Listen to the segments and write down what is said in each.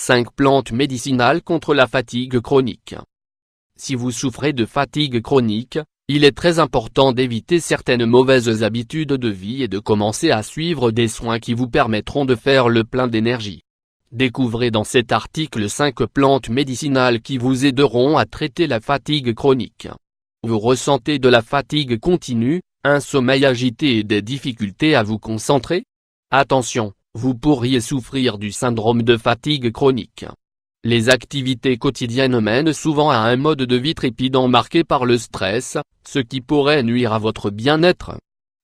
5 plantes médicinales contre la fatigue chronique. Si vous souffrez de fatigue chronique, il est très important d'éviter certaines mauvaises habitudes de vie et de commencer à suivre des soins qui vous permettront de faire le plein d'énergie. Découvrez dans cet article 5 plantes médicinales qui vous aideront à traiter la fatigue chronique. Vous ressentez de la fatigue continue, un sommeil agité et des difficultés à vous concentrer? Attention, vous pourriez souffrir du syndrome de fatigue chronique. Les activités quotidiennes mènent souvent à un mode de vie trépidant marqué par le stress, ce qui pourrait nuire à votre bien-être.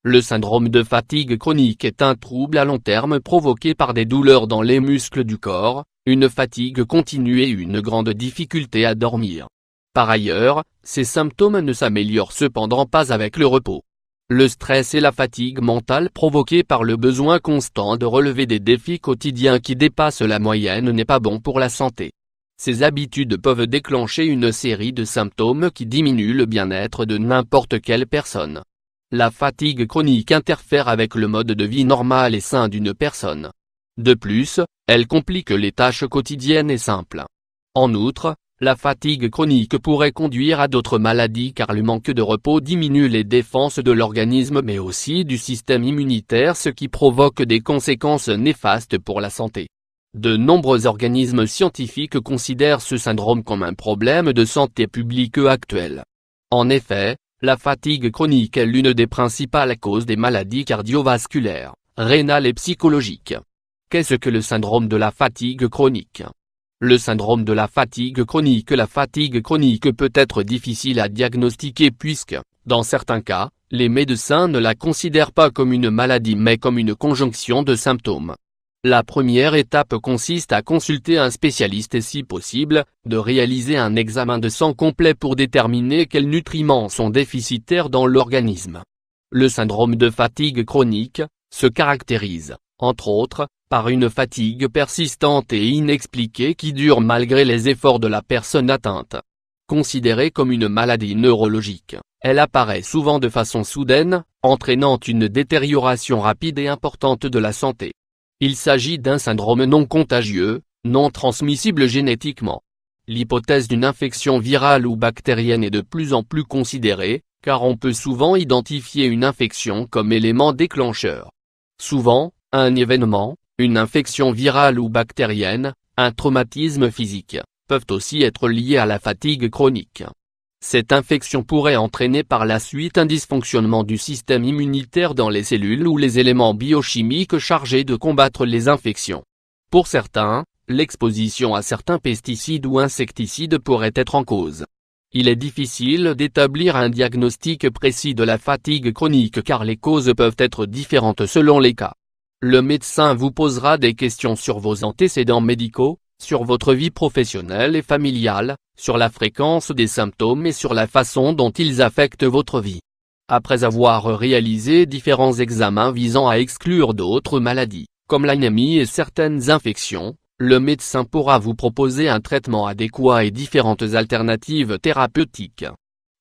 Le syndrome de fatigue chronique est un trouble à long terme provoqué par des douleurs dans les muscles du corps, une fatigue continue et une grande difficulté à dormir. Par ailleurs, ces symptômes ne s'améliorent cependant pas avec le repos. Le stress et la fatigue mentale provoquée par le besoin constant de relever des défis quotidiens qui dépassent la moyenne n'est pas bon pour la santé. Ces habitudes peuvent déclencher une série de symptômes qui diminuent le bien-être de n'importe quelle personne. La fatigue chronique interfère avec le mode de vie normal et sain d'une personne. De plus, elle complique les tâches quotidiennes et simples. En outre, la fatigue chronique pourrait conduire à d'autres maladies car le manque de repos diminue les défenses de l'organisme mais aussi du système immunitaire, ce qui provoque des conséquences néfastes pour la santé. De nombreux organismes scientifiques considèrent ce syndrome comme un problème de santé publique actuel. En effet, la fatigue chronique est l'une des principales causes des maladies cardiovasculaires, rénales et psychologiques. Qu'est-ce que le syndrome de la fatigue chronique ? Le syndrome de la fatigue chronique. La fatigue chronique peut être difficile à diagnostiquer puisque, dans certains cas, les médecins ne la considèrent pas comme une maladie mais comme une conjonction de symptômes. La première étape consiste à consulter un spécialiste et si possible, de réaliser un examen de sang complet pour déterminer quels nutriments sont déficitaires dans l'organisme. Le syndrome de fatigue chronique se caractérise, entre autres, par une fatigue persistante et inexpliquée qui dure malgré les efforts de la personne atteinte. Considérée comme une maladie neurologique, elle apparaît souvent de façon soudaine, entraînant une détérioration rapide et importante de la santé. Il s'agit d'un syndrome non contagieux, non transmissible génétiquement. L'hypothèse d'une infection virale ou bactérienne est de plus en plus considérée, car on peut souvent identifier une infection comme élément déclencheur. Souvent, un événement, une infection virale ou bactérienne, un traumatisme physique, peuvent aussi être liés à la fatigue chronique. Cette infection pourrait entraîner par la suite un dysfonctionnement du système immunitaire dans les cellules ou les éléments biochimiques chargés de combattre les infections. Pour certains, l'exposition à certains pesticides ou insecticides pourrait être en cause. Il est difficile d'établir un diagnostic précis de la fatigue chronique car les causes peuvent être différentes selon les cas. Le médecin vous posera des questions sur vos antécédents médicaux, sur votre vie professionnelle et familiale, sur la fréquence des symptômes et sur la façon dont ils affectent votre vie. Après avoir réalisé différents examens visant à exclure d'autres maladies, comme l'anémie et certaines infections, le médecin pourra vous proposer un traitement adéquat et différentes alternatives thérapeutiques.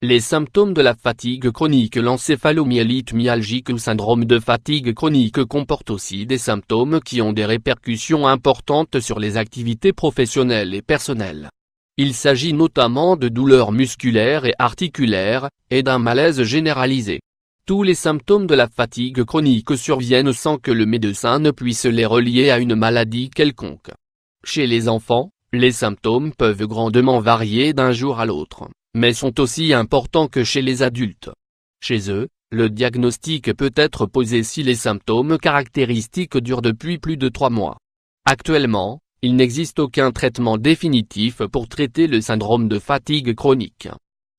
Les symptômes de la fatigue chronique. L'encéphalomyélite myalgique ou syndrome de fatigue chronique comporte aussi des symptômes qui ont des répercussions importantes sur les activités professionnelles et personnelles. Il s'agit notamment de douleurs musculaires et articulaires, et d'un malaise généralisé. Tous les symptômes de la fatigue chronique surviennent sans que le médecin ne puisse les relier à une maladie quelconque. Chez les enfants, les symptômes peuvent grandement varier d'un jour à l'autre, mais sont aussi importants que chez les adultes. Chez eux, le diagnostic peut être posé si les symptômes caractéristiques durent depuis plus de 3 mois. Actuellement, il n'existe aucun traitement définitif pour traiter le syndrome de fatigue chronique.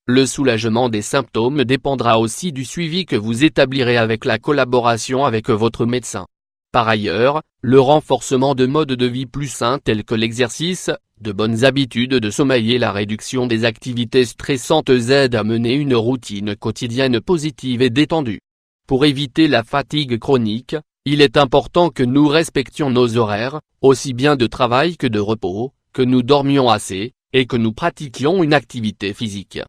Le soulagement des symptômes dépendra aussi du suivi que vous établirez avec la collaboration avec votre médecin. Par ailleurs, le renforcement de modes de vie plus sains tels que l'exercice, de bonnes habitudes de sommeil et la réduction des activités stressantes aident à mener une routine quotidienne positive et détendue. Pour éviter la fatigue chronique, il est important que nous respections nos horaires, aussi bien de travail que de repos, que nous dormions assez, et que nous pratiquions une activité physique.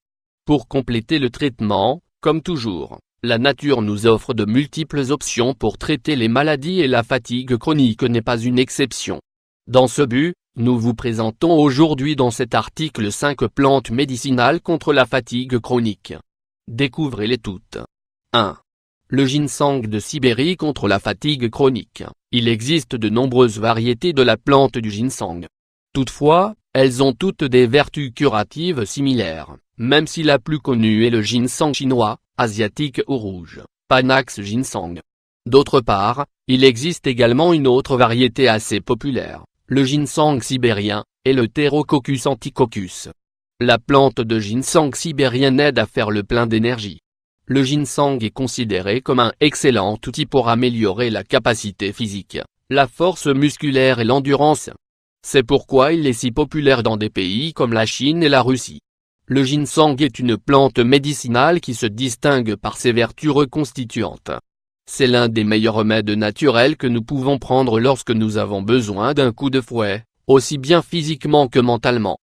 Pour compléter le traitement, comme toujours, la nature nous offre de multiples options pour traiter les maladies et la fatigue chronique n'est pas une exception. Dans ce but, Nous vous présentons aujourd'hui dans cet article 5 plantes médicinales contre la fatigue chronique. Découvrez-les toutes. 1. Le ginseng de Sibérie contre la fatigue chronique. Il existe de nombreuses variétés de la plante du ginseng. Toutefois, elles ont toutes des vertus curatives similaires, même si la plus connue est le ginseng chinois, asiatique ou rouge, Panax ginseng. D'autre part, il existe également une autre variété assez populaire, le ginseng sibérien, et le Pterococcus anticoccus. La plante de ginseng sibérienne aide à faire le plein d'énergie. Le ginseng est considéré comme un excellent outil pour améliorer la capacité physique, la force musculaire et l'endurance. C'est pourquoi il est si populaire dans des pays comme la Chine et la Russie. Le ginseng est une plante médicinale qui se distingue par ses vertus reconstituantes. C'est l'un des meilleurs remèdes naturels que nous pouvons prendre lorsque nous avons besoin d'un coup de fouet, aussi bien physiquement que mentalement.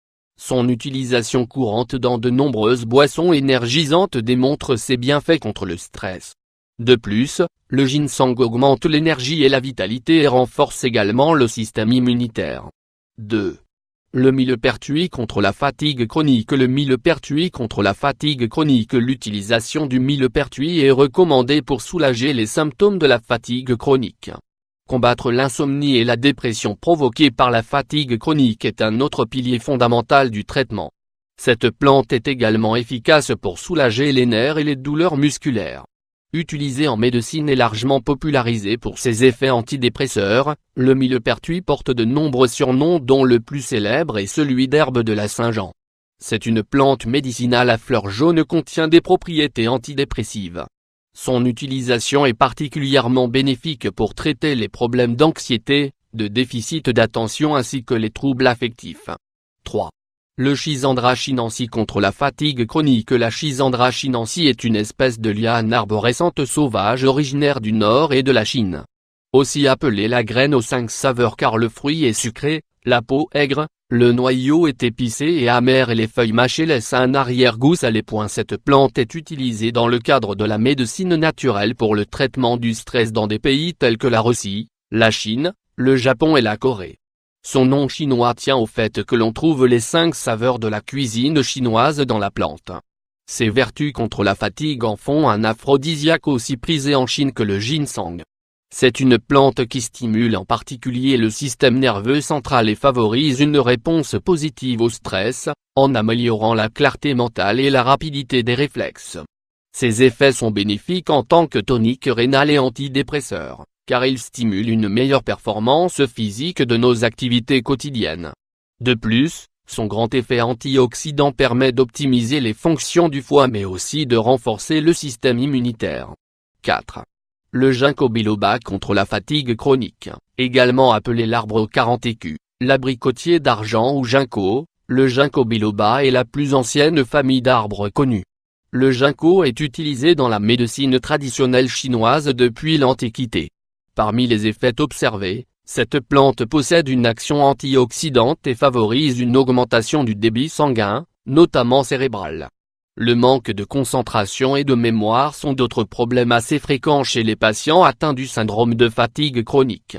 Son utilisation courante dans de nombreuses boissons énergisantes démontre ses bienfaits contre le stress. De plus, le ginseng augmente l'énergie et la vitalité et renforce également le système immunitaire. 2. Le millepertuis contre la fatigue chronique. Le millepertuis contre la fatigue chronique. L'utilisation du millepertuis est recommandée pour soulager les symptômes de la fatigue chronique. Combattre l'insomnie et la dépression provoquée par la fatigue chronique est un autre pilier fondamental du traitement. Cette plante est également efficace pour soulager les nerfs et les douleurs musculaires. Utilisé en médecine et largement popularisé pour ses effets antidépresseurs, le millepertuis porte de nombreux surnoms dont le plus célèbre est celui d'herbe de la Saint-Jean. C'est une plante médicinale à fleurs jaunes contient des propriétés antidépressives. Son utilisation est particulièrement bénéfique pour traiter les problèmes d'anxiété, de déficit d'attention ainsi que les troubles affectifs. 3. Le Schisandra chinensis contre la fatigue chronique. La Schisandra chinensis est une espèce de liane arborescente sauvage originaire du nord et de la Chine. Aussi appelée la graine aux 5 saveurs car le fruit est sucré, la peau aigre, le noyau est épicé et amer et les feuilles mâchées laissent un arrière-goût salé. Cette plante est utilisée dans le cadre de la médecine naturelle pour le traitement du stress dans des pays tels que la Russie, la Chine, le Japon et la Corée. Son nom chinois tient au fait que l'on trouve les 5 saveurs de la cuisine chinoise dans la plante. Ses vertus contre la fatigue en font un aphrodisiaque aussi prisé en Chine que le ginseng. C'est une plante qui stimule en particulier le système nerveux central et favorise une réponse positive au stress, en améliorant la clarté mentale et la rapidité des réflexes. Ses effets sont bénéfiques en tant que tonique rénal et antidépresseur, car il stimule une meilleure performance physique de nos activités quotidiennes. De plus, son grand effet antioxydant permet d'optimiser les fonctions du foie mais aussi de renforcer le système immunitaire. 4. Le ginkgo biloba contre la fatigue chronique, également appelé l'arbre aux 40 écus, l'abricotier d'argent ou ginkgo, le ginkgo biloba est la plus ancienne famille d'arbres connue. Le ginkgo est utilisé dans la médecine traditionnelle chinoise depuis l'Antiquité. Parmi les effets observés, cette plante possède une action antioxydante et favorise une augmentation du débit sanguin, notamment cérébral. Le manque de concentration et de mémoire sont d'autres problèmes assez fréquents chez les patients atteints du syndrome de fatigue chronique.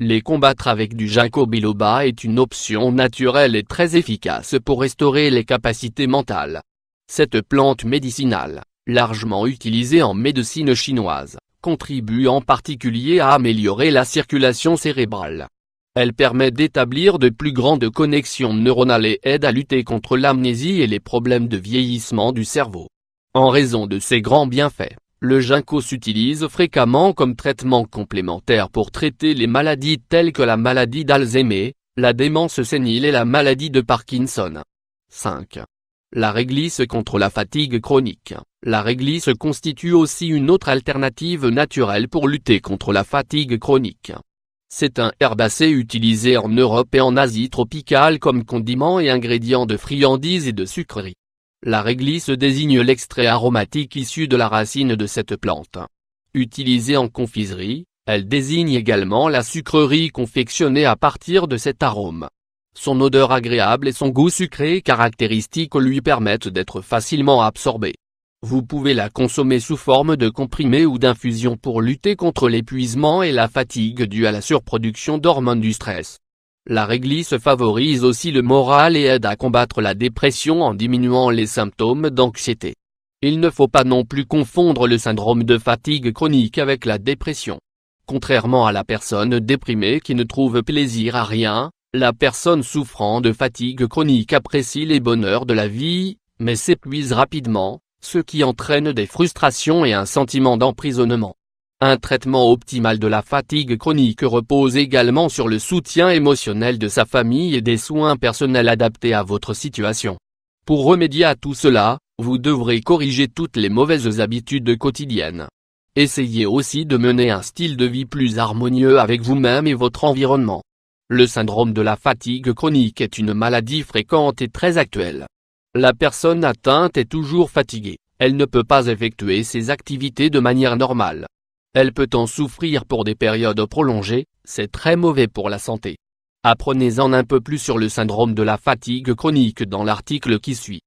Les combattre avec du ginkgo biloba est une option naturelle et très efficace pour restaurer les capacités mentales. Cette plante médicinale, largement utilisée en médecine chinoise, contribue en particulier à améliorer la circulation cérébrale. Elle permet d'établir de plus grandes connexions neuronales et aide à lutter contre l'amnésie et les problèmes de vieillissement du cerveau. En raison de ses grands bienfaits, le ginkgo s'utilise fréquemment comme traitement complémentaire pour traiter les maladies telles que la maladie d'Alzheimer, la démence sénile et la maladie de Parkinson. 5. La réglisse contre la fatigue chronique. La réglisse constitue aussi une autre alternative naturelle pour lutter contre la fatigue chronique. C'est un herbacé utilisé en Europe et en Asie tropicale comme condiment et ingrédient de friandises et de sucreries. La réglisse désigne l'extrait aromatique issu de la racine de cette plante. Utilisée en confiserie, elle désigne également la sucrerie confectionnée à partir de cet arôme. Son odeur agréable et son goût sucré caractéristique lui permettent d'être facilement absorbée. Vous pouvez la consommer sous forme de comprimés ou d'infusion pour lutter contre l'épuisement et la fatigue due à la surproduction d'hormones du stress. La réglisse favorise aussi le moral et aide à combattre la dépression en diminuant les symptômes d'anxiété. Il ne faut pas non plus confondre le syndrome de fatigue chronique avec la dépression. Contrairement à la personne déprimée qui ne trouve plaisir à rien, la personne souffrant de fatigue chronique apprécie les bonheurs de la vie, mais s'épuise rapidement, ce qui entraîne des frustrations et un sentiment d'emprisonnement. Un traitement optimal de la fatigue chronique repose également sur le soutien émotionnel de sa famille et des soins personnels adaptés à votre situation. Pour remédier à tout cela, vous devrez corriger toutes les mauvaises habitudes quotidiennes. Essayez aussi de mener un style de vie plus harmonieux avec vous-même et votre environnement. Le syndrome de la fatigue chronique est une maladie fréquente et très actuelle. La personne atteinte est toujours fatiguée, elle ne peut pas effectuer ses activités de manière normale. Elle peut en souffrir pour des périodes prolongées, c'est très mauvais pour la santé. Apprenez-en un peu plus sur le syndrome de la fatigue chronique dans l'article qui suit.